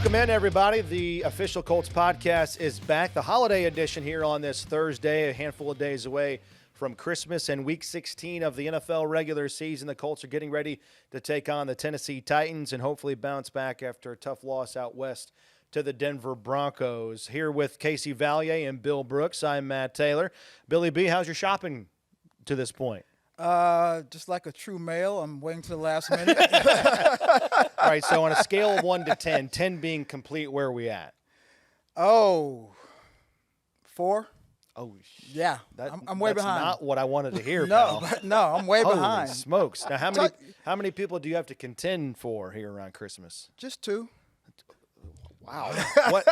Welcome in, everybody. The official Colts podcast is back. The holiday edition here on this Thursday, a handful of days away from Christmas and Week 16 of the NFL regular season. The Colts are getting ready to take on the Tennessee Titans and hopefully bounce back after a tough loss out west to the Denver Broncos. Here with Casey Vallier and Bill Brooks, I'm Matt Taylor. Billy B., how's your shopping to this point? Just like a true male, I'm waiting to the last minute. All right, so on a scale of 1 to 10, 10 being complete, where are we at? Oh, 4? Oh, yeah. I'm way behind. That's not what I wanted to hear, No, pal. no, I'm way Holy behind. smokes. Now, how many people do you have to contend for here around Christmas? Just 2. Wow. What?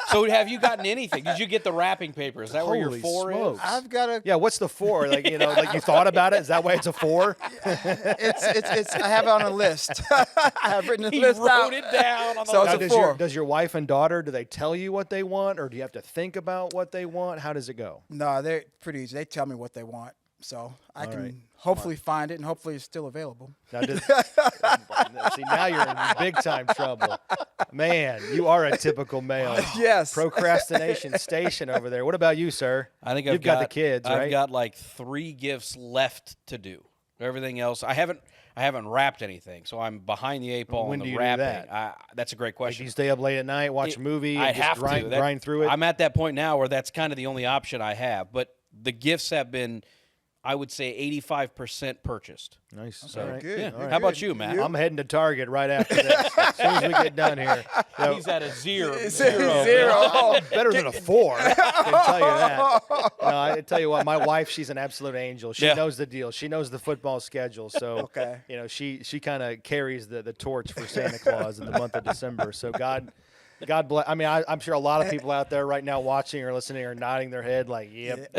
So have you gotten anything? Did you get the wrapping paper? Is that where your Holy 4 smokes. is? I've got a. Yeah, what's the 4? Like, like you thought about it? Is that why it's a 4? It's. I have it on a list. I have written the He list wrote out. it down on the So list. it's a Now, 4. does your wife and daughter, do they tell you what they want, or do you have to think about what they want? How does it go? No, they're pretty easy. They tell me what they want, so I can right. hopefully find it, and hopefully it's still available. Now, see, now you're in big time trouble. Man, you are a typical male. Yes. Procrastination station over there. What about you, sir? I think You've got the kids, right? I've got like 3 gifts left to do. Everything else, I haven't wrapped anything, so I'm behind the 8 ball When on do the you do wrapping. that? That's a great Like, question. you stay up late at night, watch a movie, I and just have to grind through it? I'm at that point now where that's kind of the only option I have. But the gifts have been, I would say, 85% purchased. Nice. So, All right. Good. yeah. All right. How about you, Matt? I'm heading to Target right after this. As soon as we get done here. So, He's at a 0. Zero. better than a 4. I can tell you that. No, I tell you what, my wife, she's an absolute angel. She Yeah. knows the deal. She knows the football schedule. So, Okay. she kind of carries the torch for Santa Claus in the month of December. So God bless. I mean, I'm sure a lot of people out there right now watching or listening are nodding their head like, yep.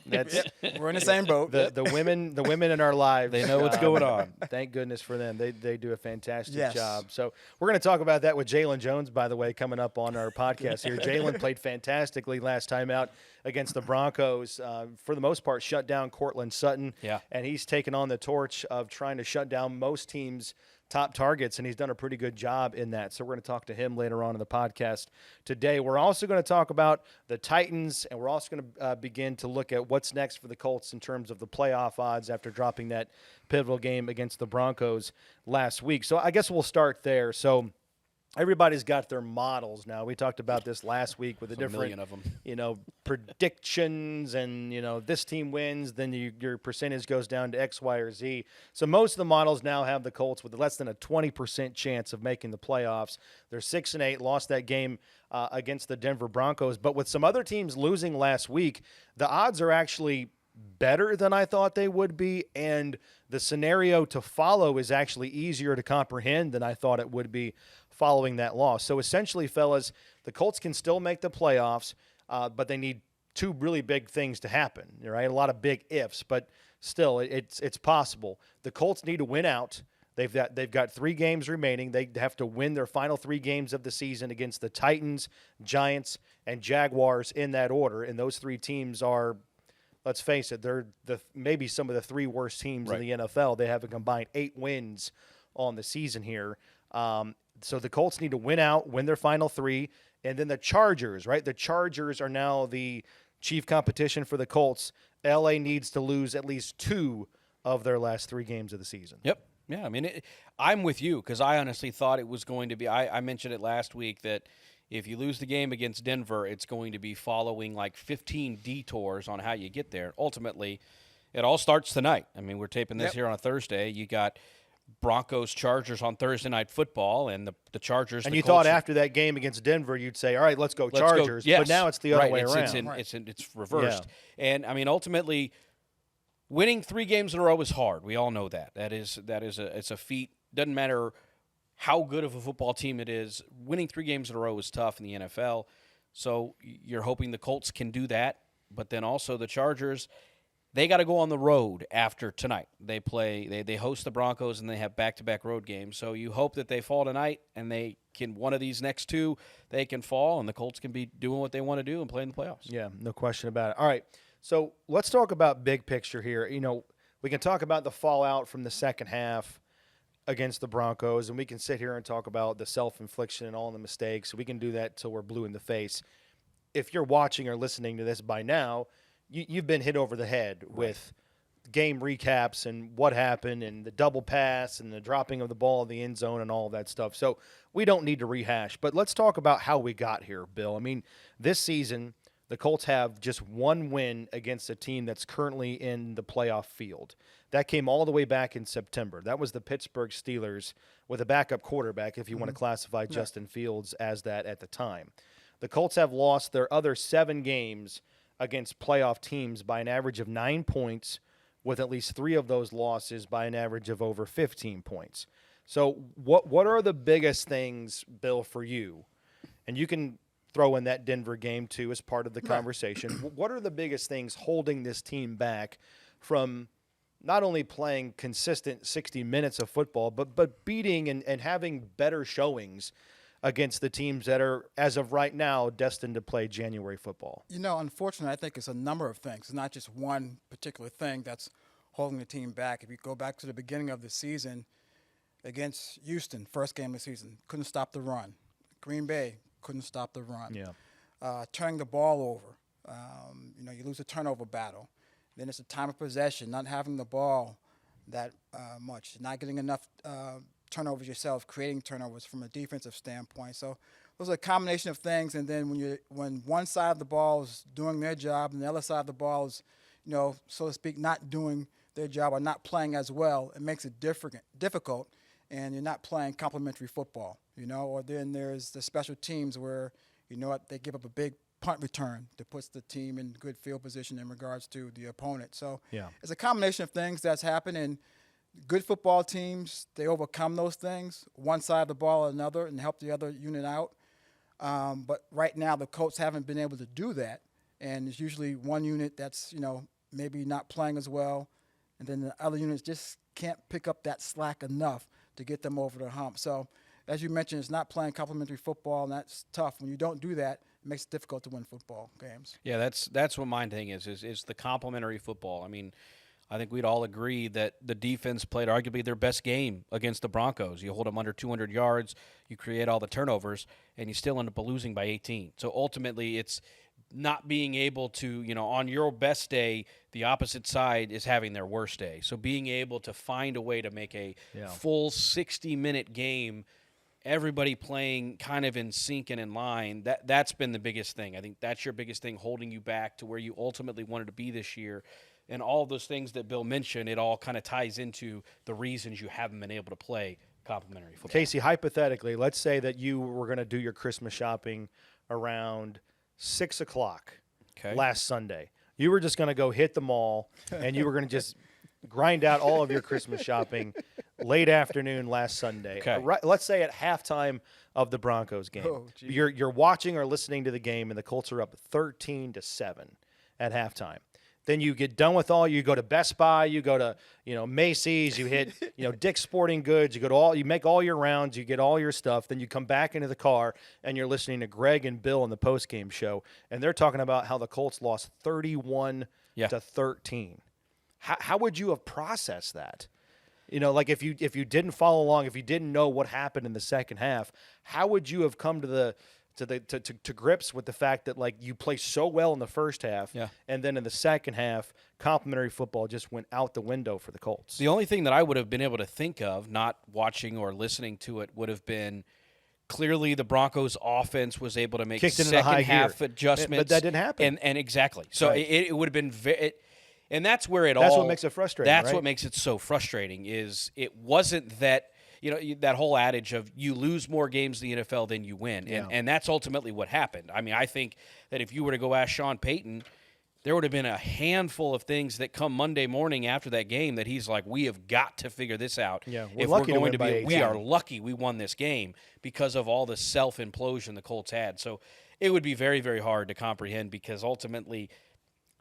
That's We're in the same boat. the women in our lives. They know what's going on. Thank goodness for them. They do a fantastic Yes. job. So we're going to talk about that with Jaylon Jones, by the way, coming up on our podcast here. Jaylon played fantastically last time out against the Broncos. For the most part, shut down Cortland Sutton. Yeah. And he's taken on the torch of trying to shut down most teams' top targets, and he's done a pretty good job in that. So we're going to talk to him later on in the podcast today. We're also going to talk about the Titans, and we're also going to begin to look at what's next for the Colts in terms of the playoff odds after dropping that pivotal game against the Broncos last week. So I guess we'll start there. So everybody's got their models now. We talked about this last week with the There's a different, million of them. predictions and, this team wins, then your percentage goes down to X, Y, or Z. So most of the models now have the Colts with less than a 20% chance of making the playoffs. They're 6-8, lost that game against the Denver Broncos. But with some other teams losing last week, the odds are actually better than I thought they would be, and the scenario to follow is actually easier to comprehend than I thought it would be following that loss. So essentially, fellas, the Colts can still make the playoffs, but they need 2 really big things to happen, right? A lot of big ifs, but still, it's possible. The Colts need to win out. They've got 3 games remaining. They have to win their final 3 games of the season against the Titans, Giants, and Jaguars in that order, and those 3 teams are, let's face it, they're maybe some of the 3 worst teams in the NFL. They have a combined 8 wins on the season here. So the Colts need to win out, win their final 3, and then the Chargers, right? The Chargers are now the chief competition for the Colts. LA needs to lose at least 2 of their last 3 games of the season. Yep. Yeah, I mean, I'm with you because I honestly thought it was going to be – I mentioned it last week that if you lose the game against Denver, it's going to be following like 15 detours on how you get there. Ultimately, it all starts tonight. I mean, we're taping this here on a Thursday. You got Broncos-Chargers on Thursday Night Football, and the Chargers – And you thought after that game against Denver, you'd say, all right, let's go Chargers. Yes. But now it's the other way around. It's reversed. Yeah. And, I mean, ultimately – winning 3 games in a row is hard. We all know that. It's a feat. Doesn't matter how good of a football team it is. Winning 3 games in a row is tough in the NFL. So you're hoping the Colts can do that. But then also the Chargers, they got to go on the road after tonight. They host the Broncos and they have back-to-back road games. So you hope that they fall tonight and they can one of these next 2 they can fall and the Colts can be doing what they want to do and play in the playoffs. Yeah, no question about it. All right. So let's talk about big picture here. We can talk about the fallout from the second half. against the Broncos, and we can sit here and talk about the self-infliction and all the mistakes. We can do that till we're blue in the face. If you're watching or listening to this by now, you've been hit over the head with game recaps and what happened and the double pass and the dropping of the ball in the end zone and all of that stuff. So we don't need to rehash. But let's talk about how we got here, Bill. I mean, this season, the Colts have just one win against a team that's currently in the playoff field. That came all the way back in September. That was the Pittsburgh Steelers with a backup quarterback, if you want to classify Justin Fields as that at the time. The Colts have lost their other 7 games against playoff teams by an average of 9 points, with at least 3 of those losses by an average of over 15 points. So what are the biggest things, Bill, for you? And you can throw in that Denver game, too, as part of the conversation. What are the biggest things holding this team back from not only playing consistent 60 minutes of football, but beating and having better showings against the teams that are, as of right now, destined to play January football? Unfortunately, I think it's a number of things. It's not just one particular thing that's holding the team back. If you go back to the beginning of the season against Houston, first game of the season, couldn't stop the run. Green Bay couldn't stop the run. Yeah. Turning the ball over. You lose a turnover battle. Then it's a time of possession, not having the ball that much, not getting enough turnovers yourself, creating turnovers from a defensive standpoint. So those are a combination of things. And then when one side of the ball is doing their job and the other side of the ball is, so to speak, not doing their job or not playing as well, it makes it difficult, and you're not playing complementary football, Or then there's the special teams where, they give up a big punt return that puts the team in good field position in regards to the opponent. So it's a combination of things that's happened, and good football teams, they overcome those things, one side of the ball or another, and help the other unit out. But right now the Colts haven't been able to do that, and it's usually one unit that's, maybe not playing as well, and then the other units just can't pick up that slack enough to get them over the hump. So as you mentioned, it's not playing complementary football, and that's tough. When you don't do that, it makes it difficult to win football games. Yeah, that's what my thing is the complementary football. I mean, I think we'd all agree that the defense played arguably their best game against the Broncos. You hold them under 200 yards, you create all the turnovers, and you still end up losing by 18. So ultimately, it's not being able to, on your best day, the opposite side is having their worst day. So being able to find a way to make a full 60-minute game, everybody playing kind of in sync and in line, that's been the biggest thing. I think that's your biggest thing holding you back to where you ultimately wanted to be this year. And all of those things that Bill mentioned, it all kind of ties into the reasons you haven't been able to play complementary football. Casey, hypothetically, let's say that you were going to do your Christmas shopping around 6 o'clock last Sunday. You were just going to go hit the mall, and you were going to just grind out all of your Christmas shopping late afternoon last Sunday. Let's say at halftime of the Broncos game. You're watching or listening to the game, and the Colts are up 13-7 at halftime. Then you get done with you go to Best Buy, you go to, Macy's, you hit, Dick's Sporting Goods, you make all your rounds, you get all your stuff, then you come back into the car and you're listening to Greg and Bill on the postgame show, and they're talking about how the Colts lost 31-13. How would you have processed that? Like if you didn't follow along, if you didn't know what happened in the second half, how would you have come to grips with the fact that, like, you play so well in the first half, and then in the second half, complimentary football just went out the window for the Colts? The only thing that I would have been able to think of, not watching or listening to it, would have been clearly the Broncos' offense was able to make second-half adjustments. But that didn't happen. And exactly. So it would have been and that's where That's what makes it frustrating, That's right? what makes it so frustrating is it wasn't that – that whole adage of you lose more games in the NFL than you win. And that's ultimately what happened. I mean, I think that if you were to go ask Sean Payton, there would have been a handful of things that come Monday morning after that game that he's like, we have got to figure this out. Yeah, we are lucky we won this game because of all the self-implosion the Colts had. So it would be very, very hard to comprehend because ultimately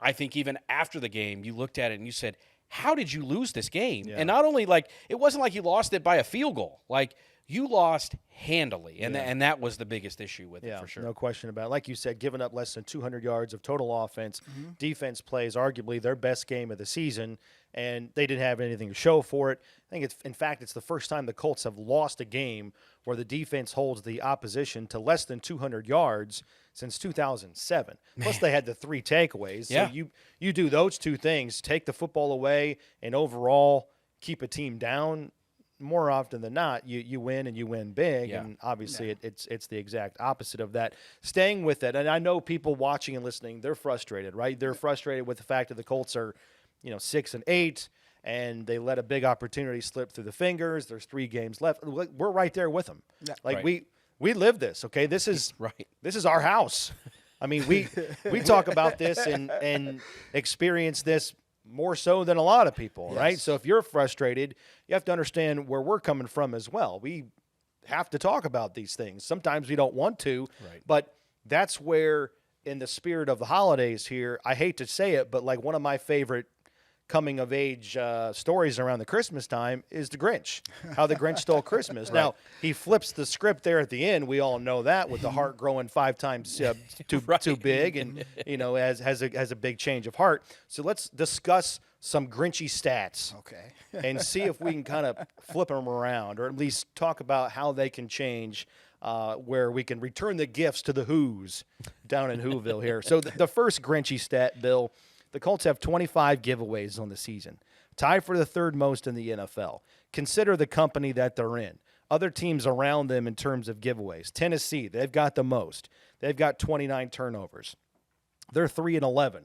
I think even after the game you looked at it and you said, how did you lose this game? Yeah. And not only, it wasn't like you lost it by a field goal. Like, you lost handily, and and that was the biggest issue with it for sure. No question about it. Like you said, giving up less than 200 yards of total offense. Defense plays arguably their best game of the season, and they didn't have anything to show for it. I think in fact, it's the first time the Colts have lost a game where the defense holds the opposition to less than 200 yards since 2007. Plus, they had the 3 takeaways. Yeah. So you do those 2 things, take the football away, and overall keep a team down. More often than not, you win and you win big, and obviously it's the exact opposite of that. Staying with it, and I know people watching and listening, they're frustrated, right? They're frustrated with the fact that the Colts are, 6-8, and they let a big opportunity slip through the fingers. There's 3 games left. We're right there with them. Yeah. Like we live this, okay? This is Right. This is our house. I mean, we talk about this and experience this more so than a lot of people, right? So if you're frustrated, you have to understand where we're coming from as well. We have to talk about these things. Sometimes we don't want to, but that's where, in the spirit of the holidays here, I hate to say it, but like one of my favorite coming-of-age stories around the Christmas time is The Grinch, how the Grinch stole Christmas. Now, he flips the script there at the end. We all know that, with the heart growing 5 times too big, and, has a big change of heart. So let's discuss some Grinchy stats, and see if we can kind of flip them around, or at least talk about how they can change, where we can return the gifts to the Who's down in Whoville here. So the first Grinchy stat, Bill, the Colts have 25 giveaways on the season, tied for the 3rd most in the NFL. Consider the company that they're in. Other teams around them in terms of giveaways. Tennessee, they've got the most. They've got 29 turnovers. They're 3-11.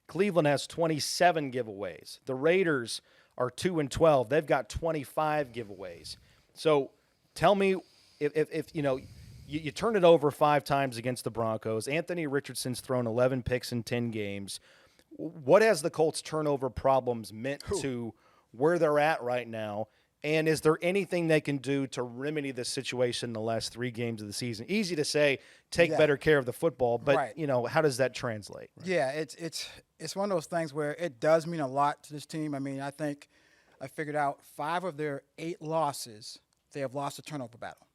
Cleveland has 27 giveaways. The Raiders are 2-12. They've got 25 giveaways. So tell me if you turn it over 5 times against the Broncos. Anthony Richardson's thrown 11 picks in 10 games. What has the Colts' turnover problems meant to where they're at right now? And is there anything they can do to remedy this situation in the last 3 games of the season? Easy to say, take better care of the football, but how does that translate? Yeah, it's one of those things where it does mean a lot to this team. I mean, I think I figured out 5 of their 8 losses, they have lost a turnover battle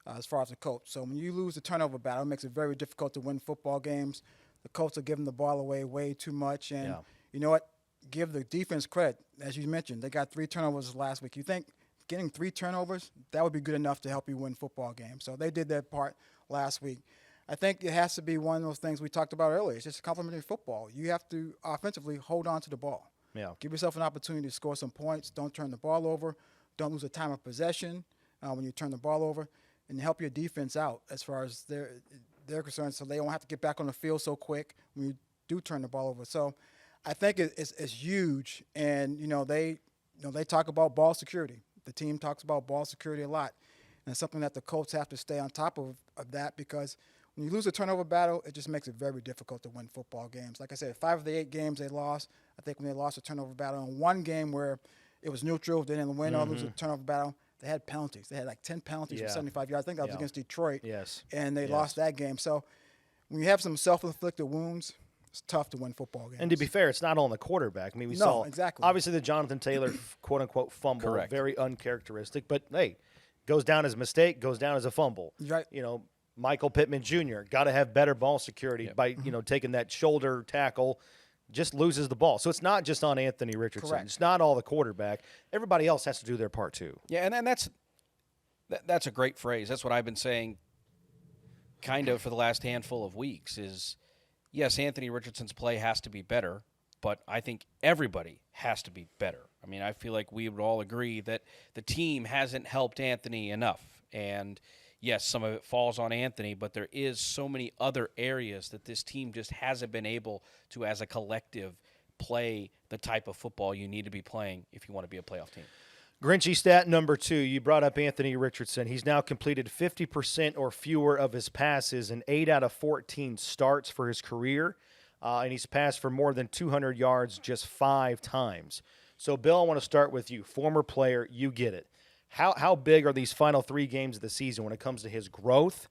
as far as the Colts. So when you lose a turnover battle, it makes it very difficult to win football games. The Colts are giving the ball away way too much. And you know what? Give the defense credit. As you mentioned, they got 3 turnovers last week. You think getting 3 turnovers, that would be good enough to help you win football games. So they did their part last week. I think it has to be one of those things we talked about earlier. It's just complementary football. You have to offensively hold on to the ball. Give yourself an opportunity to score some points. Don't turn the ball over. Don't lose a time of possession when you turn the ball over, and help your defense out as far as they're concerned, so they don't have to get back on the field so quick when you do turn the ball over. So I think it's huge, and they talk about ball security. The team talks about ball security a lot, and it's something that the Colts have to stay on top of that, because when you lose a turnover battle, it just makes it very difficult to win football games. Like I said, 5 of the 8 games they lost, I think when they lost a turnover battle, in one game where it was neutral, they didn't win or lose a turnover battle, they had penalties. They had like 10 penalties for 75 yards. I think that was against Detroit. And they lost that game. So when you have some self-inflicted wounds, it's tough to win football games. And to be fair, it's not all on the quarterback. I mean, we saw obviously the Jonathan Taylor quote-unquote fumble, very uncharacteristic. But, hey, goes down as a mistake, goes down as a fumble. Right. Michael Pittman Jr. got to have better ball security by, taking that shoulder tackle. Just loses the ball. So it's not just on Anthony Richardson. It's not all the quarterback. Everybody else has to do their part too. Yeah, and that's a great phrase. That's what I've been saying kind of for the last handful of weeks is, yes, Anthony Richardson's play has to be better, but I think everybody has to be better. I mean, I feel like we would all agree that the team hasn't helped Anthony enough. And yes, some of it falls on Anthony, but there is so many other areas that this team just hasn't been able to, as a collective, play the type of football you need to be playing if you want to be a playoff team. Grinchy stat number 2, you brought up Anthony Richardson. He's now completed 50% or fewer of his passes in 8 out of 14 starts for his career, and he's passed for more than 200 yards just 5 times. So, Bill, I want to start with you. Former player, you get it. How big are these final 3 games of the season when it comes to his growth,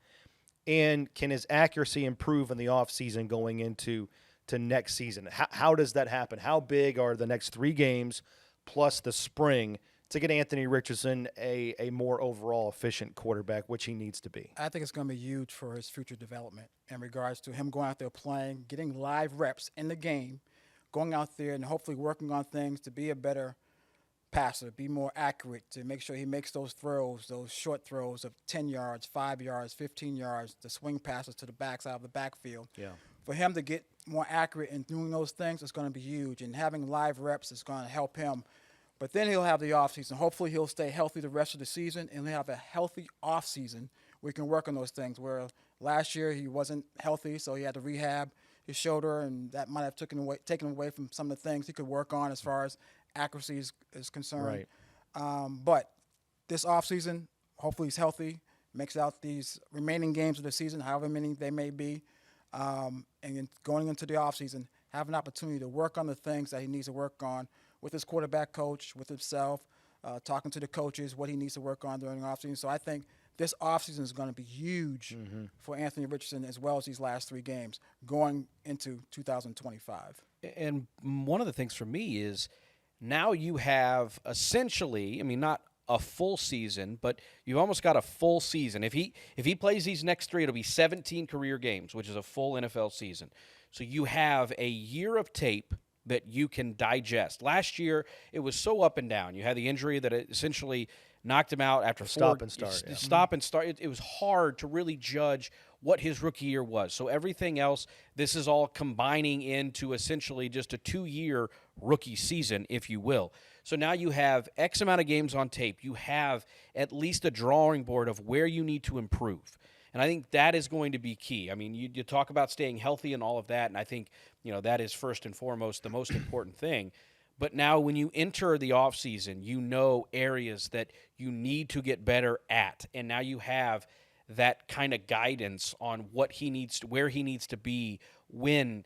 and can his accuracy improve in the offseason going into next season? How does that happen? How big are the next 3 games plus the spring to get Anthony Richardson a more overall efficient quarterback, which he needs to be? I think it's going to be huge for his future development in regards to him going out there playing, getting live reps in the game, going out there and hopefully working on things to be a better passer, be more accurate, to make sure he makes those throws, those short throws of 10 yards, 5 yards, 15 yards, the swing passes to the backside of the backfield. Yeah. For him to get more accurate in doing those things is going to be huge, and having live reps is going to help him. But then he'll have the offseason. Hopefully he'll stay healthy the rest of the season, and he'll have a healthy offseason where he can work on those things. Where last year he wasn't healthy, so he had to rehab his shoulder, and that might have taken away from some of the things he could work on as far as accuracy is concerned. Right. But this offseason, hopefully he's healthy, makes out these remaining games of the season, however many they may be, and then going into the offseason, have an opportunity to work on the things that he needs to work on with his quarterback coach, with himself, talking to the coaches, what he needs to work on during the offseason. So I think this offseason is going to be huge for Anthony Richardson as well as these last 3 games going into 2025. And one of the things for me is now you have essentially, I mean, not a full season, but you've almost got a full season. If he plays these next 3, it'll be 17 career games, which is a full NFL season. So you have a year of tape that you can digest. Last year, it was so up and down. You had the injury that essentially knocked him out after Stop and start. It was hard to really judge what his rookie year was. So everything else, this is all combining into essentially just a 2-year rookie season, if you will. So now you have X amount of games on tape. You have at least a drawing board of where you need to improve. And I think that is going to be key. I mean, you talk about staying healthy and all of that, and I think that is first and foremost the most important thing. But now when you enter the offseason, you know areas that you need to get better at. And now you have that kind of guidance on what he needs to, where he needs to be when,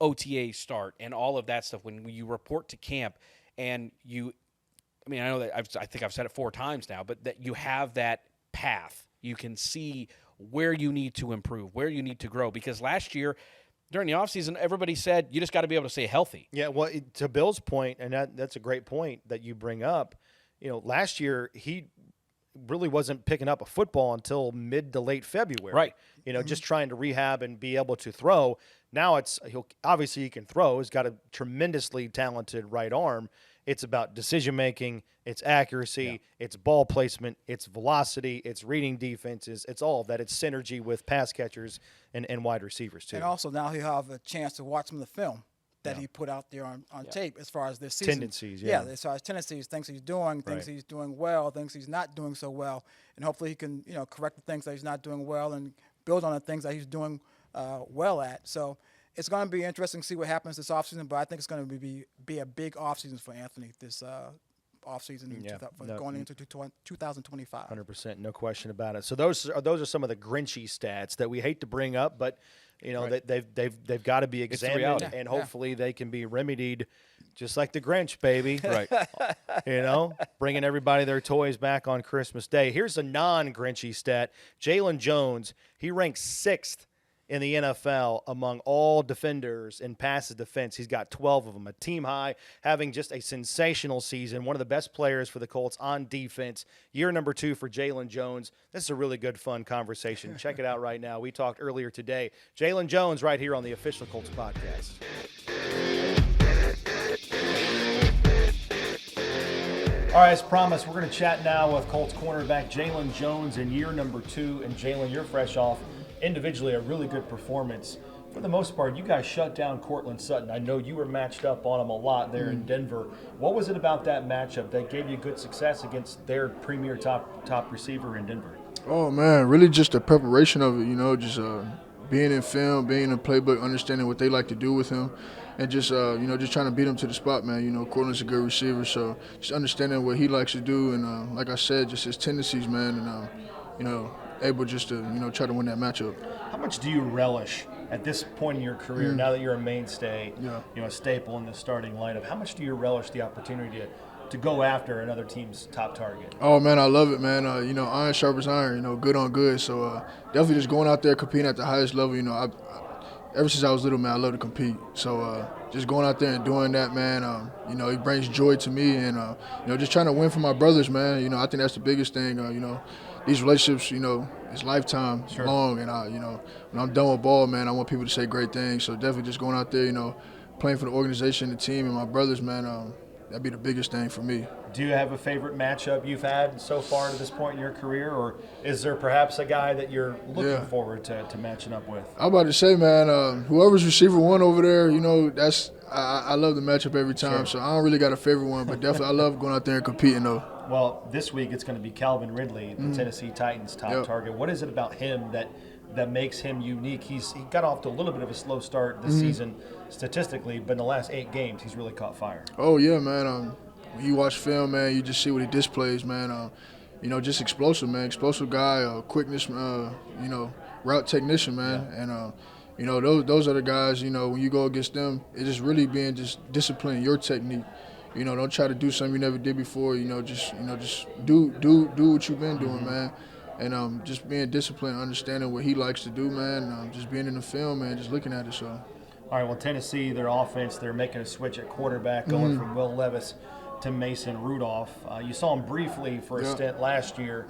OTAs start and all of that stuff. When you report to camp and I know that I think I've said it 4 times now, but that you have that path. You can see where you need to improve, where you need to grow. Because last year, during the offseason, everybody said you just got to be able to stay healthy. Yeah, well, to Bill's point, and that's a great point that you bring up, last year he really wasn't picking up a football until mid to late February. Right. Just trying to rehab and be able to throw. Now he can throw. He's got a tremendously talented right arm. It's about decision-making, it's accuracy, it's ball placement, it's velocity, it's reading defenses, it's all of that. It's synergy with pass catchers and wide receivers, too. And also now he'll have a chance to watch some of the film that he put out there on tape as far as this season. Tendencies, as far as tendencies, things he's doing, things he's doing well, things he's not doing so well. And hopefully he can, correct the things that he's not doing well and build on the things that he's doing well at. So it's going to be interesting to see what happens this offseason, but I think it's going to be a big offseason for Anthony this offseason going into 2025. 100%, no question about it. So those are some of the Grinchy stats that we hate to bring up, but they've got to be examined, and hopefully they can be remedied, just like the Grinch, baby. Right. Bringing everybody their toys back on Christmas Day. Here's a non-Grinchy stat: Jaylon Jones, he ranks 6th in the NFL among all defenders in passes defense. He's got 12 of them, a team high, having just a sensational season. One of the best players for the Colts on defense. Year number 2 for Jaylon Jones. This is a really good, fun conversation. Check it out right now. We talked earlier today. Jaylon Jones right here on the Official Colts Podcast. All right, as promised, we're going to chat now with Colts cornerback Jaylon Jones in year number 2. And Jaylon, you're fresh off individually a really good performance. For the most part, you guys shut down Cortland Sutton. I know you were matched up on him a lot there in Denver. What was it about that matchup that gave you good success against their premier top receiver in Denver? Oh, man, really just the preparation of it, just being in film, being in the playbook, understanding what they like to do with him, and just, just trying to beat him to the spot, man. Cortland's a good receiver, so just understanding what he likes to do and, like I said, just his tendencies, man, and, able just to, try to win that matchup. How much do you relish at this point in your career, now that you're a mainstay, a staple in the starting lineup, how much do you relish the opportunity to go after another team's top target? Oh, man, I love it, man. Iron sharpens iron, good on good. So definitely just going out there competing at the highest level, ever since I was little, man, I love to compete. So just going out there and doing that, man, it brings joy to me. And, just trying to win for my brothers, man, I think that's the biggest thing. These relationships, it's lifetime long. And, when I'm done with ball, man, I want people to say great things. So definitely just going out there, playing for the organization, the team, and my brothers, man, that'd be the biggest thing for me. Do you have a favorite matchup you've had so far to this point in your career, or is there perhaps a guy that you're looking forward to matching up with? I'm about to say, man, whoever's receiver one over there, that's I love the matchup every time. So I don't really got a favorite one, but definitely I love going out there and competing, though. Well, this week it's going to be Calvin Ridley, the Tennessee Titans' top target. What is it about him that makes him unique? He got off to a little bit of a slow start this season statistically, but in the last 8 games he's really caught fire. Oh, yeah, man. When you watch film, man, you just see what he displays, man. Just explosive, man. Explosive guy, quickness, route technician, man. And, those are the guys, when you go against them, it's just really being just disciplining your technique. Don't try to do something you never did before. Just do what you've been doing, man. And just being disciplined, understanding what he likes to do, man. Just being in the film, man, just looking at it. So. All right, well, Tennessee, their offense, they're making a switch at quarterback, going from Will Levis to Mason Rudolph. You saw him briefly for a stint last year.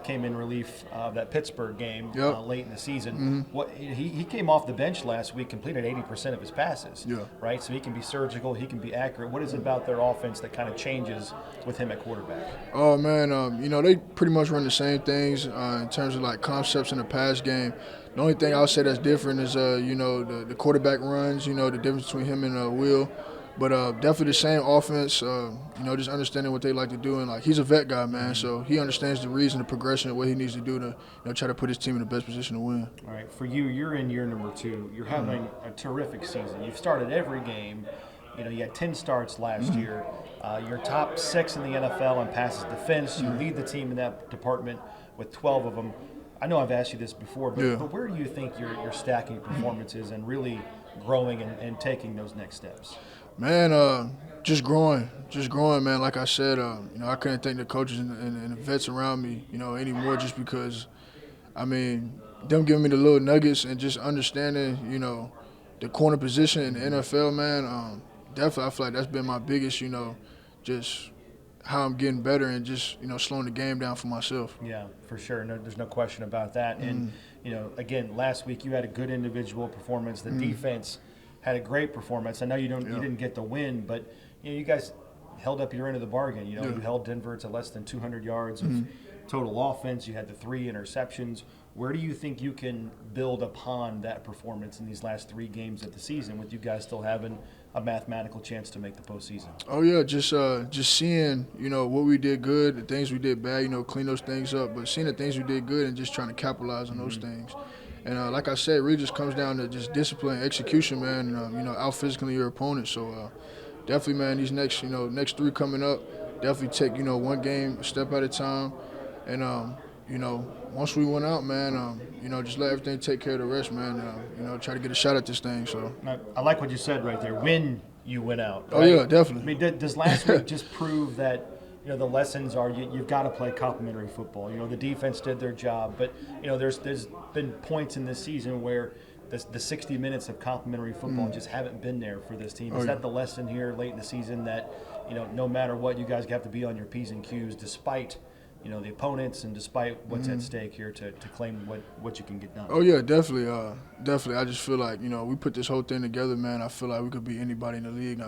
Came in relief of that Pittsburgh game late in the season. He came off the bench last week, completed 80% of his passes. Right, so he can be surgical, he can be accurate. What is it about their offense that kind of changes with him at quarterback? Oh man, they pretty much run the same things in terms of like concepts in the pass game. The only thing I'll say that's different is the quarterback runs. The difference between him and Will. But definitely the same offense, just understanding what they like to do. And, he's a vet guy, man, so he understands the reason, the progression, what he needs to do to try to put his team in the best position to win. All right, for you, you're in year number 2. You're having a terrific season. You've started every game. You had 10 starts last year. You're top 6 in the NFL in passes defense. You lead the team in that department with 12 of them. I know I've asked you this before, but where do you think you're stacking performances and really growing and taking those next steps? Man, just growing, man. Like I said, I couldn't thank the coaches and the vets around me, anymore just because, them giving me the little nuggets and just understanding, the corner position in the NFL, man, definitely I feel like that's been my biggest, just how I'm getting better and just, slowing the game down for myself. Yeah, for sure. No, there's no question about that. And, again, last week you had a good individual performance. The defense had a great performance. I know you didn't get the win, but you guys held up your end of the bargain. You held Denver to less than 200 yards of total offense. You had the 3 interceptions. Where do you think you can build upon that performance in these last 3 games of the season, with you guys still having a mathematical chance to make the postseason? Oh yeah, just seeing what we did good, the things we did bad, clean those things up. But seeing the things we did good and just trying to capitalize on those things. And like I said, it really just comes down to just discipline, execution, man. Out physically your opponent. So definitely, man, these next 3 coming up, definitely take one game a step at a time. And once we went out, man, just let everything take care of the rest, man. Try to get a shot at this thing. So I like what you said right there. When you went out. Right? Oh yeah, definitely. Does last week just prove that? The lessons are you've got to play complementary football. The defense did their job, but there's been points in this season where the 60 minutes of complementary football just haven't been there for this team. Is that the lesson here late in the season that no matter what, you guys have to be on your P's and Q's despite the opponents and despite what's at stake here to claim what you can get done? Oh yeah, definitely. I just feel like we put this whole thing together, man. I feel like we could beat anybody in the league.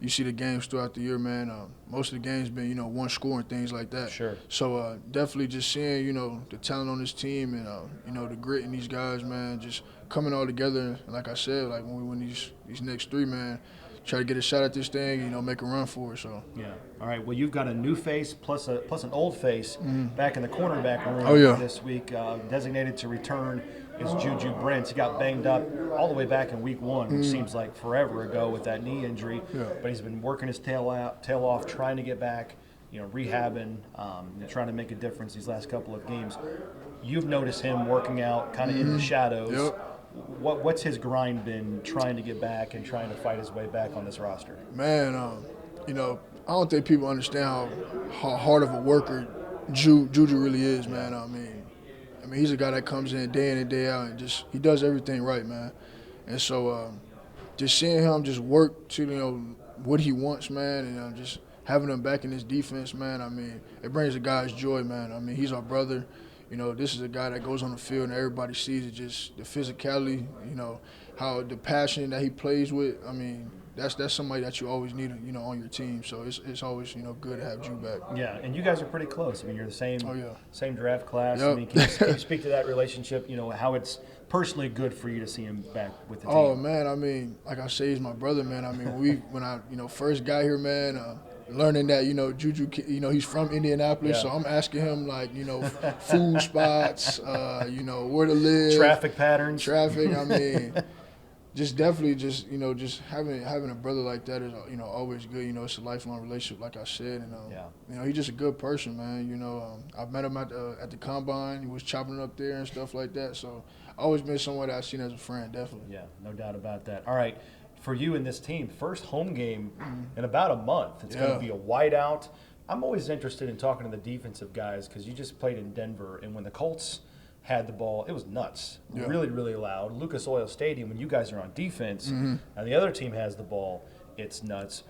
You see the games throughout the year, man. Most of the games been, one score and things like that. Sure. So definitely just seeing, the talent on this team and, the grit in these guys, man, just coming all together. Like I said, like when we win these next 3, man, try to get a shot at this thing, make a run for it. So. Yeah. All right. Well, you've got a new face plus an old face back in the cornerback room this week, designated to return. Is Juju Brents. He got banged up all the way back in week 1, which seems like forever ago with that knee injury. But he's been working his tail off, trying to get back, rehabbing, trying to make a difference these last couple of games. You've noticed him working out kind of in the shadows. What's his grind been trying to get back and trying to fight his way back on this roster? Man, I don't think people understand how hard of a worker Juju really is, man. He's a guy that comes in and day out and just he does everything right, man. And so just seeing him just work to, what he wants, man, and just having him back in his defense, man, I mean, it brings the guys joy, man. I mean, he's our brother. This is a guy that goes on the field and everybody sees it, just the physicality, how the passion that he plays with. I mean, that's somebody that you always need, on your team. So it's always, good to have Drew back. Yeah, and you guys are pretty close. I mean, you're the same same draft class. Yep. I mean, can you speak to that relationship, how it's personally good for you to see him back with the team? Oh, man, I mean, like I say, he's my brother, man. I mean, when I, first got here, man, learning that, Juju, he's from Indianapolis, so I'm asking him, like, food spots, where to live. Traffic patterns. Traffic, I mean, just definitely just having a brother like that is, always good. It's a lifelong relationship, like I said. And, he's just a good person, man. I've met him at the Combine. He was chopping it up there and stuff like that. So always been someone that I've seen as a friend, definitely. Yeah, no doubt about that. All right. For you and this team, first home game in about a month. It's going to be a whiteout. I'm always interested in talking to the defensive guys because you just played in Denver, and when the Colts had the ball, it was nuts. Yeah. Really, really loud. Lucas Oil Stadium, when you guys are on defense and the other team has the ball, it's nuts.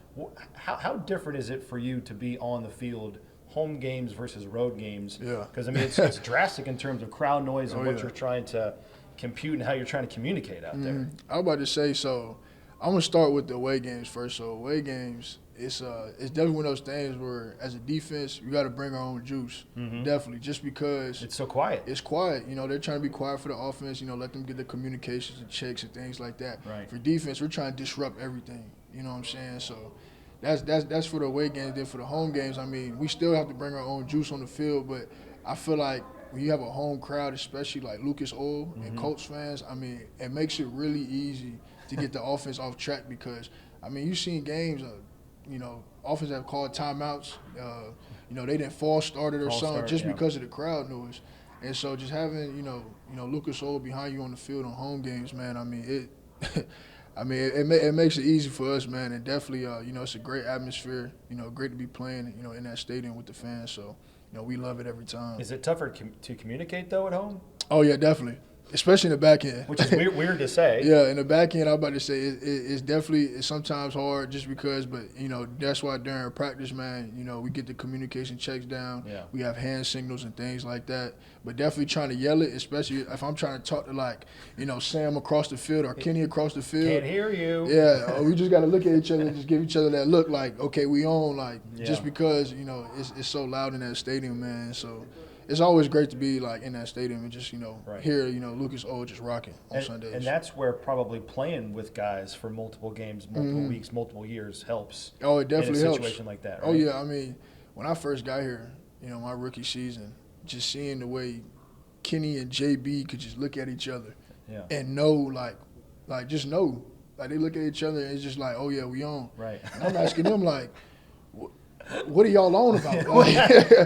How different is it for you to be on the field, home games versus road games? Yeah. Because, I mean, it's drastic in terms of crowd noise and what you're trying to compute and how you're trying to communicate out there. I was about to say, so I'm gonna start with the away games first. So away games, it's definitely one of those things where, as a defense, we got to bring our own juice. Definitely, just because It's so quiet. it's quiet. They're trying to be quiet for the offense. Let them get the communications and checks and things like that. Right. For defense, we're trying to disrupt everything. You know what I'm saying? So that's for the away games. Then for the home games, I mean, we still have to bring our own juice on the field. But I feel like when you have a home crowd, especially like Lucas Oil and Colts fans, I mean, it makes it really easy to get the offense off track because, I mean, you've seen games, offense have called timeouts. They didn't false started or something just because of the crowd noise. And so just having, Lucas Oil behind you on the field on home games, man, I mean, it makes it easy for us, man. And definitely, it's a great atmosphere, great to be playing, in that stadium with the fans. So, we love it every time. Is it tougher to communicate, though, at home? Oh, yeah, definitely. Especially in the back end. Which is weird to say. Yeah, in the back end, I'm about to say it's definitely sometimes hard just because, but, that's why during practice, man, we get the communication checks down. Yeah. We have hand signals and things like that. But definitely trying to yell it, especially if I'm trying to talk to, like, Sam across the field or Kenny across the field. Can't hear you. Yeah, we just got to look at each other and just give each other that look like, okay, we on, like, Yeah. just because, it's so loud in that stadium, man. So it's always great to be, like, in that stadium and just, Right. hear, Lucas Oil just rocking on Sundays. And that's where probably playing with guys for multiple games, multiple weeks, multiple years helps. Oh, it definitely in a helps. situation like that, right? Oh, yeah. I mean, when I first got here, my rookie season, just seeing the way Kenny and JB could just look at each other and know, like just know. Like, they look at each other and it's just like, oh, yeah, we on. Right. And I'm asking them, like, what are y'all on about?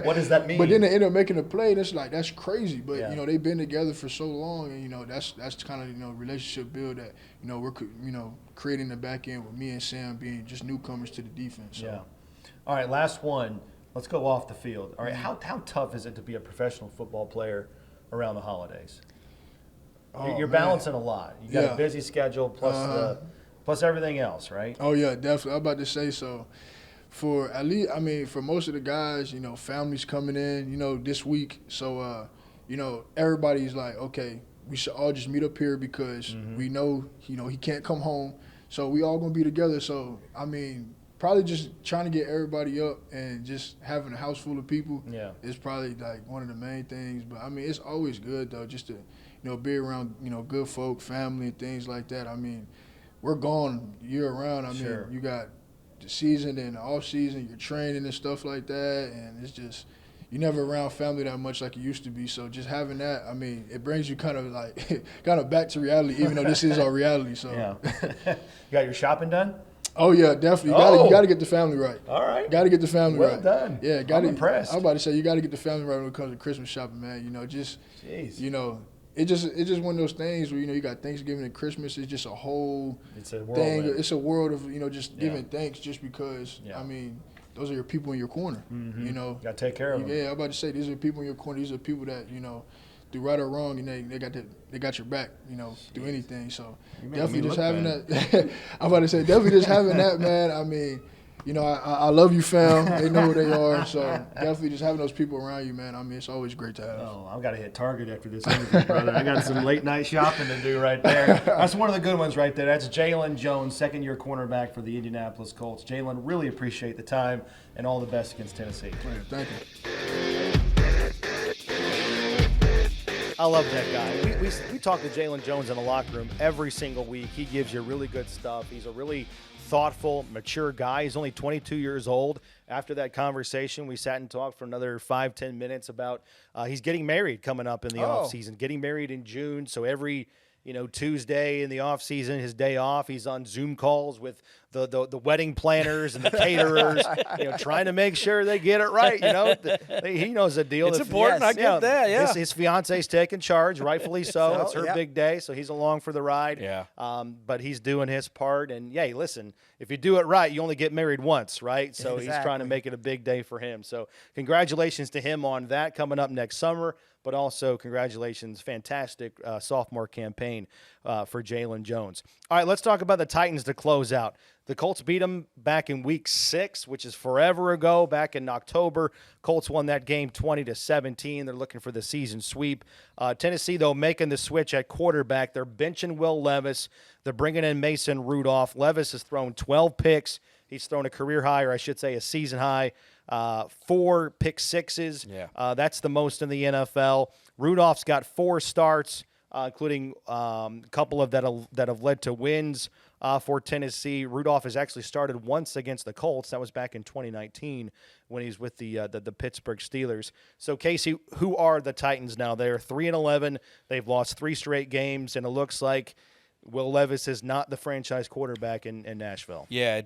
What does that mean? But then they end up making a play, and it's like, that's crazy. But, Yeah. They've been together for so long, and, that's kind of, relationship build that, we're, creating the back end with me and Sam being just newcomers to the defense. So. Yeah. All right, last one. Let's go off the field. All right, how tough is it to be a professional football player around the holidays? Oh, You're man. balancing a lot. You got Yeah. a busy schedule plus everything else, right? Oh, yeah, definitely. I'm about to say so. For at least, I mean, for most of the guys, families coming in, this week. So, everybody's like, okay, we should all just meet up here because we know, he can't come home. So we all going to be together. So, I mean, probably just trying to get everybody up and just having a house full of people is probably, like, one of the main things. But, I mean, it's always good, though, just to, be around, good folk, family, and things like that. I mean, we're gone year-round. I mean, you got the season and the off season, you're training and stuff like that, and it's just you're never around family that much like you used to be. So just having that, I mean, it brings you kind of back to reality, even though this is our reality. So You got your shopping done? Oh yeah, definitely. You got to get the family right. All right. Got to get the family right. Well done. Yeah, I'm impressed. I'm about to say you got to get the family right when it comes to Christmas shopping, man. Jeez. It's just one of those things where you got Thanksgiving and Christmas. It's just a whole It's a world. thing. It's a world of just giving thanks just because. Yeah. I mean, those are your people in your corner. Got to take care of them. Yeah, I'm about to say these are people in your corner. These are people that through right or wrong, and they got your back, you know, through anything. So making definitely me just look having bad. that. I'm about to say definitely just having that, man. I mean, you know, I love you, fam. They know who they are. So definitely just having those people around you, man. I mean, it's always great to have. Oh, I've got to hit Target after this interview, brother. I got some late night shopping to do right there. That's one of the good ones right there. That's Jaylon Jones, second-year cornerback for the Indianapolis Colts. Jaylon, really appreciate the time and all the best against Tennessee. Man, thank you. I love that guy. We talk to Jaylon Jones in the locker room every single week. He gives you really good stuff. He's a really thoughtful, mature guy. He's only 22 years old. After that conversation, we sat and talked for another 5-10 minutes about he's getting married coming up in the off season, getting married in June. So every Tuesday in the off season, his day off, he's on Zoom calls with the wedding planners and the caterers, trying to make sure they get it right. He knows the deal. It's important. I get that. Yeah. His fiance's taking charge, rightfully so. It's her big day, so he's along for the ride. Yeah. But he's doing his part. And, yeah, listen, if you do it right, you only get married once, right? So he's trying to make it a big day for him. So congratulations to him on that coming up next summer. But also congratulations, fantastic sophomore campaign for Jaylon Jones. All right, let's talk about the Titans to close out. The Colts beat them back in Week 6, which is forever ago, back in October. Colts won that game 20-17. They're looking for the season sweep. Tennessee, though, making the switch at quarterback. They're benching Will Levis. They're bringing in Mason Rudolph. Levis has thrown 12 picks. He's thrown a career high, or I should say a season high, 4 pick sixes. Yeah. That's the most in the NFL. Rudolph's got 4 starts, including a couple of that have led to wins for Tennessee. Rudolph has actually started once against the Colts. That was back in 2019 when he's with the Pittsburgh Steelers. So, Casey, who are the Titans now? They're 3-11. They've lost 3 straight games, and it looks like Will Levis is not the franchise quarterback in Nashville. Yeah,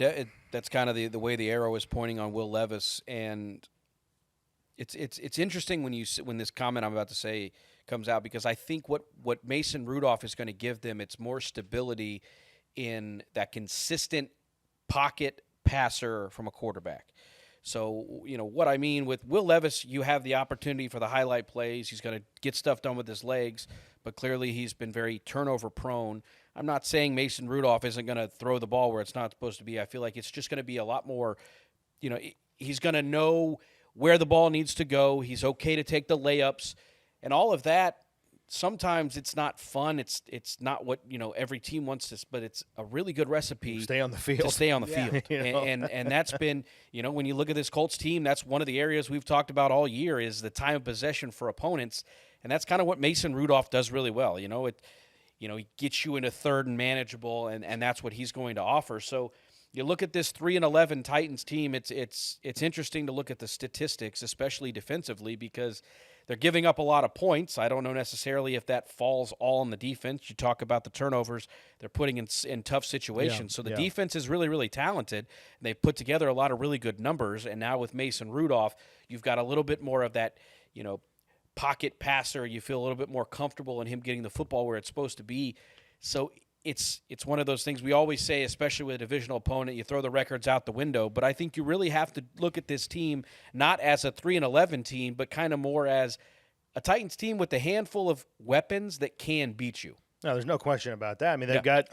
that's kind of the way the arrow is pointing on Will Levis, and it's interesting when this comment I'm about to say comes out, because I think what Mason Rudolph is going to give them, it's more stability in that consistent pocket passer from a quarterback. So, what I mean with Will Levis, you have the opportunity for the highlight plays. He's going to get stuff done with his legs, but clearly he's been very turnover prone. I'm not saying Mason Rudolph isn't going to throw the ball where it's not supposed to be. I feel like it's just going to be a lot more, he's going to know where the ball needs to go. He's okay to take the layups and all of that. Sometimes it's not fun. It's not what, every team wants to, but it's a really good recipe. Stay on the field. To stay on the field. And that's been, when you look at this Colts team, that's one of the areas we've talked about all year is the time of possession for opponents. And that's kind of what Mason Rudolph does really well. He gets you into third and manageable, and that's what he's going to offer. So you look at this 3-11 Titans team, it's interesting to look at the statistics, especially defensively, because they're giving up a lot of points. I don't know necessarily if that falls all on the defense. You talk about the turnovers they're putting in tough situations. So the defense is really, really talented. They've put together a lot of really good numbers, and now with Mason Rudolph, you've got a little bit more of that, pocket passer. You feel a little bit more comfortable in him getting the football where it's supposed to be. So it's one of those things we always say, especially with a divisional opponent, you throw the records out the window. But I think you really have to look at this team not as a 3-11 team, but kind of more as a Titans team with a handful of weapons that can beat you. No, there's no question about that. I mean, they got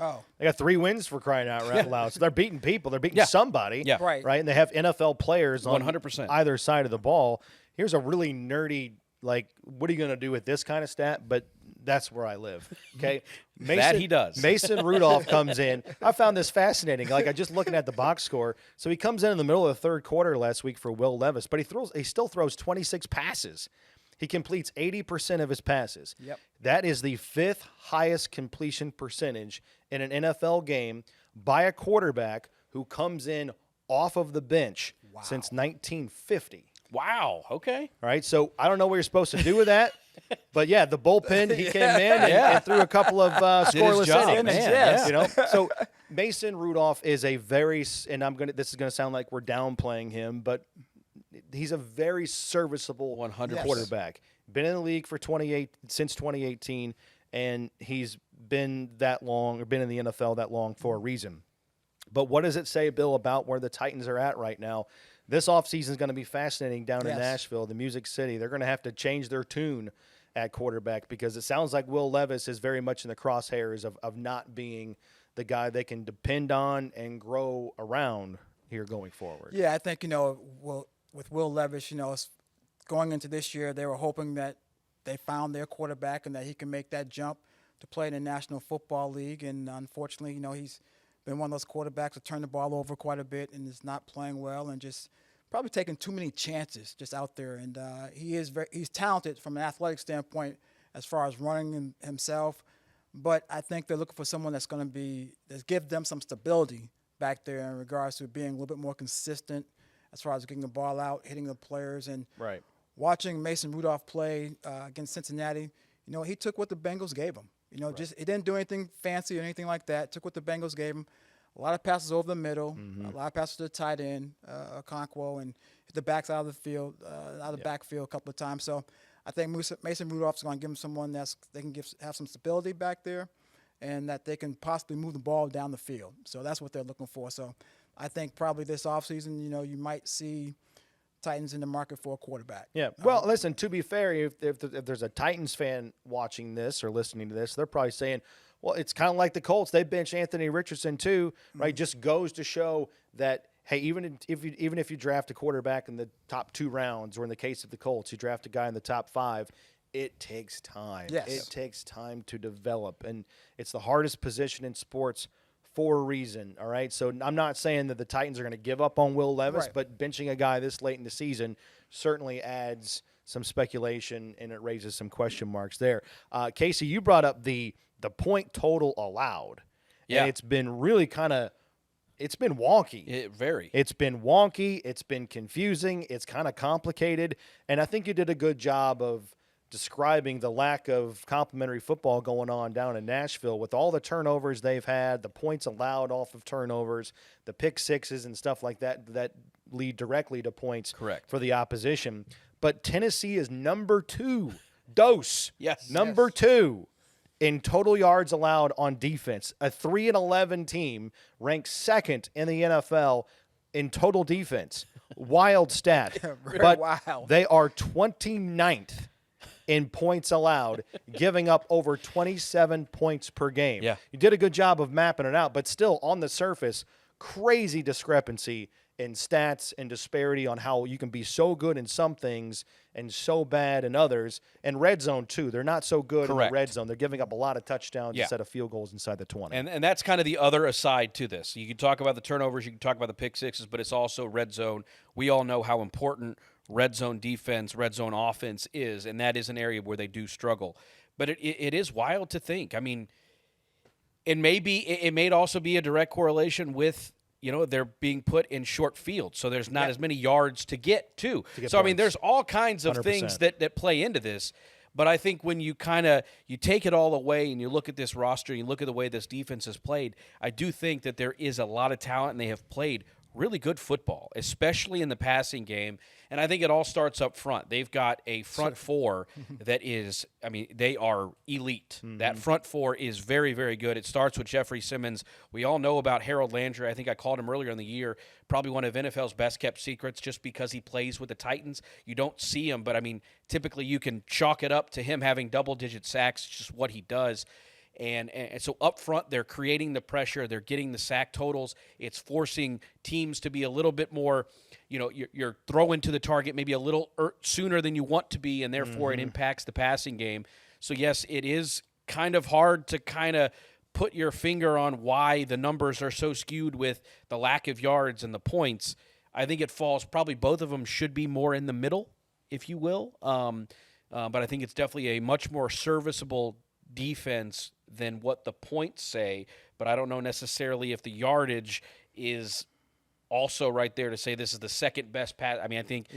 3 wins for crying out loud. So they're beating people. They're beating somebody. Yeah. Right. And they have NFL players on 100%. either side of the ball. Here's a really nerdy, what are you going to do with this kind of stat? But that's where I live. Okay. That he does. Mason Rudolph comes in. I found this fascinating. I just looking at the box score. So he comes in the middle of the third quarter last week for Will Levis, but he still throws 26 passes. He completes 80% of his passes. Yep. That is the 5th highest completion percentage in an NFL game by a quarterback who comes in off of the bench since 1950. Wow. Okay. All right, so I don't know what you're supposed to do with that, but yeah, the bullpen, he came in and threw a couple of scoreless innings. Man, So Mason Rudolph is a very, and this is gonna sound like we're downplaying him, but he's a very serviceable 100% quarterback. Been in the league for since 2018, and he's been that long, or been in the NFL that long for a reason. But what does it say, Bill, about where the Titans are at right now? This offseason is going to be fascinating down in Nashville, the Music City. They're going to have to change their tune at quarterback, because it sounds like Will Levis is very much in the crosshairs of not being the guy they can depend on and grow around here going forward. Yeah, I think, with Will Levis, going into this year, they were hoping that they found their quarterback and that he can make that jump to play in the National Football League. And unfortunately, he's been one of those quarterbacks that turn the ball over quite a bit and is not playing well and just probably taking too many chances just out there. And he's talented from an athletic standpoint as far as running himself. But I think they're looking for someone that's going to give them some stability back there in regards to being a little bit more consistent as far as getting the ball out, hitting the players. And Right. watching Mason Rudolph play against Cincinnati, he took what the Bengals gave him. Just he didn't do anything fancy or anything like that. Took what the Bengals gave him. A lot of passes over the middle, a lot of passes to the tight end, Okonkwo, and hit the backs out of the field, out of the backfield a couple of times. So I think Mason Rudolph is going to give him someone they can have some stability back there, and that they can possibly move the ball down the field. So that's what they're looking for. So I think probably this offseason, you might see Titans in the market for a quarterback. Yeah. Well, listen, to be fair, if there's a Titans fan watching this or listening to this, they're probably saying, well, it's kind of like the Colts. They bench Anthony Richardson too, right? Just goes to show that, hey, even if you draft a quarterback in the top 2 rounds, or in the case of the Colts, you draft a guy in the top 5, it takes time. Yes. It takes time to develop, and it's the hardest position in sports for a reason, all right? So I'm not saying that the Titans are going to give up on Will Levis, Right. but benching a guy this late in the season certainly adds some speculation, and it raises some question marks there. Casey, you brought up the point total allowed. Yeah. And it's been really it's been wonky. Very. It's been wonky. It's been confusing. It's kind of complicated. And I think you did a good job of describing the lack of complimentary football going on down in Nashville with all the turnovers they've had, the points allowed off of turnovers, the pick sixes and stuff like that lead directly to points Correct. for the opposition. But Tennessee is number 2. Dose. Yes. Number 2 in total yards allowed on defense. A 3-11 team ranked 2nd in the NFL in total defense. Wild stat. Very but wild. they are 29th in points allowed, giving up over 27 points per game. Yeah. You did a good job of mapping it out, but still on the surface, crazy discrepancy in stats and disparity on how you can be so good in some things and so bad in others. And red zone, too. They're not so good in Correct. the red zone. They're giving up a lot of touchdowns Yeah. instead of field goals inside the 20. And that's kind of the other aside to this. You can talk about the turnovers, you can talk about the pick sixes, but it's also red zone. We all know how important red zone defense, red zone offense is, and that is an area where they do struggle. But it is wild to think. I mean, it may also be a direct correlation with, they're being put in short field, so there's not as many yards to get to. So, I mean, points. there's all kinds of 100%. things that play into this. But I think when you take it all away and you look at this roster, you look at the way this defense has played, I do think that there is a lot of talent, and they have played really good football, especially in the passing game. And I think it all starts up front. They've got a front four that is, they are elite. That front four is very, very good. It starts with Jeffrey Simmons. We all know about Harold Landry. I think I called him earlier in the year, probably one of NFL's best-kept secrets just because he plays with the Titans. You don't see him, but, typically you can chalk it up to him having double-digit sacks. It's just what he does. And so up front, they're creating the pressure. They're getting the sack totals. It's forcing teams to be a little bit more, you're throwing to the target maybe a little sooner than you want to be, and therefore it impacts the passing game. So, yes, it is kind of hard to kind of put your finger on why the numbers are so skewed with the lack of yards and the points. I think it falls probably both of them should be more in the middle, if you will. But I think it's definitely a much more serviceable defense than what the points say, but I don't know necessarily if the yardage is also right there to say this is the second best pass. I think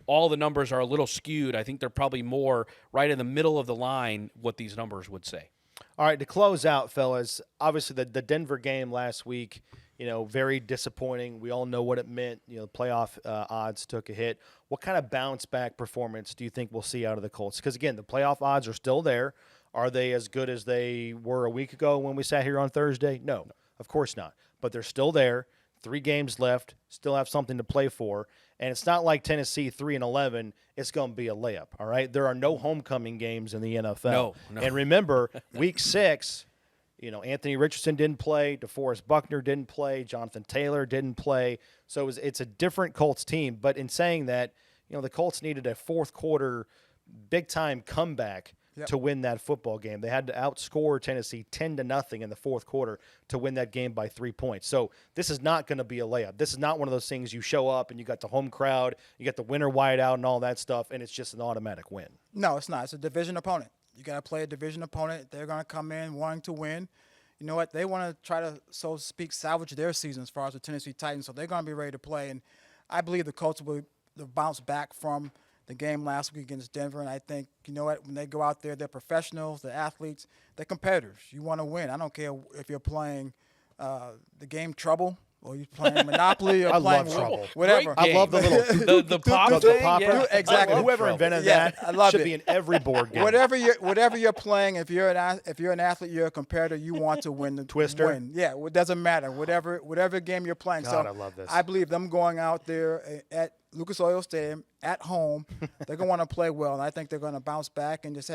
all the numbers are a little skewed. I think they're probably more right in the middle of the line what these numbers would say. All right, to close out, fellas, obviously the Denver game last week, very disappointing. We all know what it meant. Playoff odds took a hit. What kind of bounce-back performance do you think we'll see out of the Colts? Because, again, the playoff odds are still there. Are they as good as they were a week ago when we sat here on Thursday? No, of course not. But they're still there. 3 games left, still have something to play for. And it's not like Tennessee 3-11. It's going to be a layup. All right. There are no homecoming games in the NFL. No. And remember, week 6, Anthony Richardson didn't play. DeForest Buckner didn't play. Jonathan Taylor didn't play. So it's a different Colts team. But in saying that, the Colts needed a fourth quarter big-time comeback to win that football game. They had to outscore Tennessee 10-0 in the fourth quarter to win that game by 3 points. So this is not going to be a layup. This is not one of those things you show up and you got the home crowd, you got the winter whiteout and all that stuff, and it's just an automatic win. No, it's not. It's a division opponent. You got to play a division opponent. They're going to come in wanting to win. You know what? They want to try to, so to speak, salvage their season as far as the Tennessee Titans. So they're going to be ready to play. And I believe the Colts will bounce back from the game last week against Denver. And I think, you know what, when they go out there, they're professionals, they're athletes, they're competitors. You want to win. I don't care if you're playing the game Trouble or you're playing Monopoly or I playing love Trouble. whatever. I love the little the pop the thing, popper. yeah. Exactly. Whoever invented Yeah, that I love should it. be in every board game. Whatever you're playing, if you're an athlete, you're a competitor. You want to win the Twister? Win. Yeah, it doesn't matter. Whatever game you're playing. God, so I love this. I believe them going out there at Lucas Oil Stadium at home, they're going to want to play well, and I think they're going to bounce back and just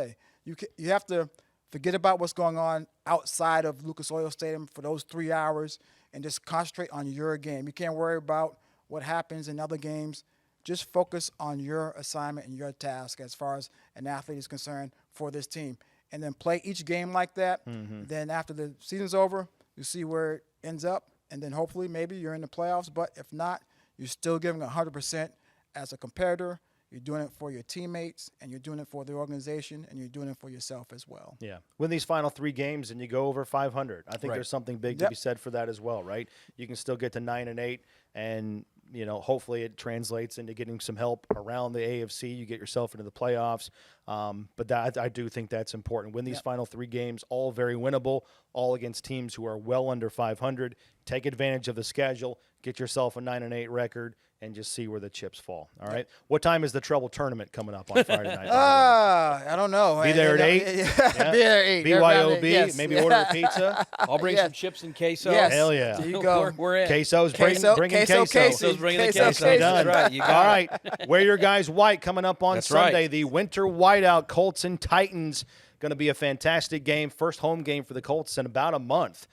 you have to forget about what's going on outside of Lucas Oil Stadium for those 3 hours and just concentrate on your game. You can't worry about what happens in other games. Just focus on your assignment and your task as far as an athlete is concerned for this team. And then play each game like that. Mm-hmm. Then after the season's over, you see where it ends up. And then hopefully maybe you're in the playoffs. But if not, you're still giving 100% as a competitor. You're doing it for your teammates, and you're doing it for the organization, and you're doing it for yourself as well. Yeah. Win these final 3 games and you go over 500. I think there's something big to be said for that as well, right? You can still get to 9-8 and hopefully it translates into getting some help around the AFC. You get yourself into the playoffs. But I do think that's important. Win these final 3 games, all very winnable, all against teams who are well under 500. Take advantage of the schedule. Get yourself a 9-8 record. And just see where the chips fall. All right. What time is the Trouble tournament coming up on Friday night? I don't know. Be there at 8. Yeah. Be there at 8. BYOB. Yes. Maybe order a pizza. I'll bring some chips and queso. Yes. Hell yeah. There you go. We're in. Queso's bringing queso. Queso's bringing the queso. Done. That's right. You got All it. right. Wear your guys white coming up on That's Sunday. right. The winter whiteout, Colts and Titans. Going to be a fantastic game. First home game for the Colts in about a month.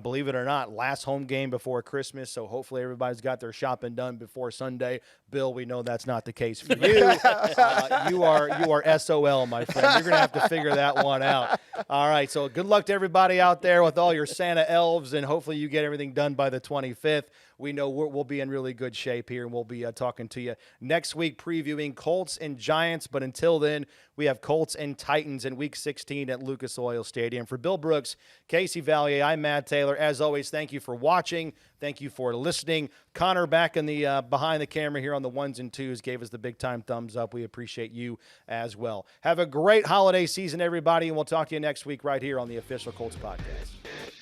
Believe it or not, last home game before Christmas, so hopefully everybody's got their shopping done before Sunday. Bill, we know that's not the case for you. You are SOL, my friend. You're going to have to figure that one out. All right, so good luck to everybody out there with all your Santa elves, and hopefully you get everything done by the 25th. We know we'll be in really good shape here, and we'll be talking to you next week previewing Colts and Giants. But until then, we have Colts and Titans in Week 16 at Lucas Oil Stadium. For Bill Brooks, Casey Vallier, I'm Matt Taylor. As always, thank you for watching. Thank you for listening. Connor back in the behind the camera here on the 1s and 2s gave us the big-time thumbs up. We appreciate you as well. Have a great holiday season, everybody, and we'll talk to you next week right here on the Official Colts Podcast.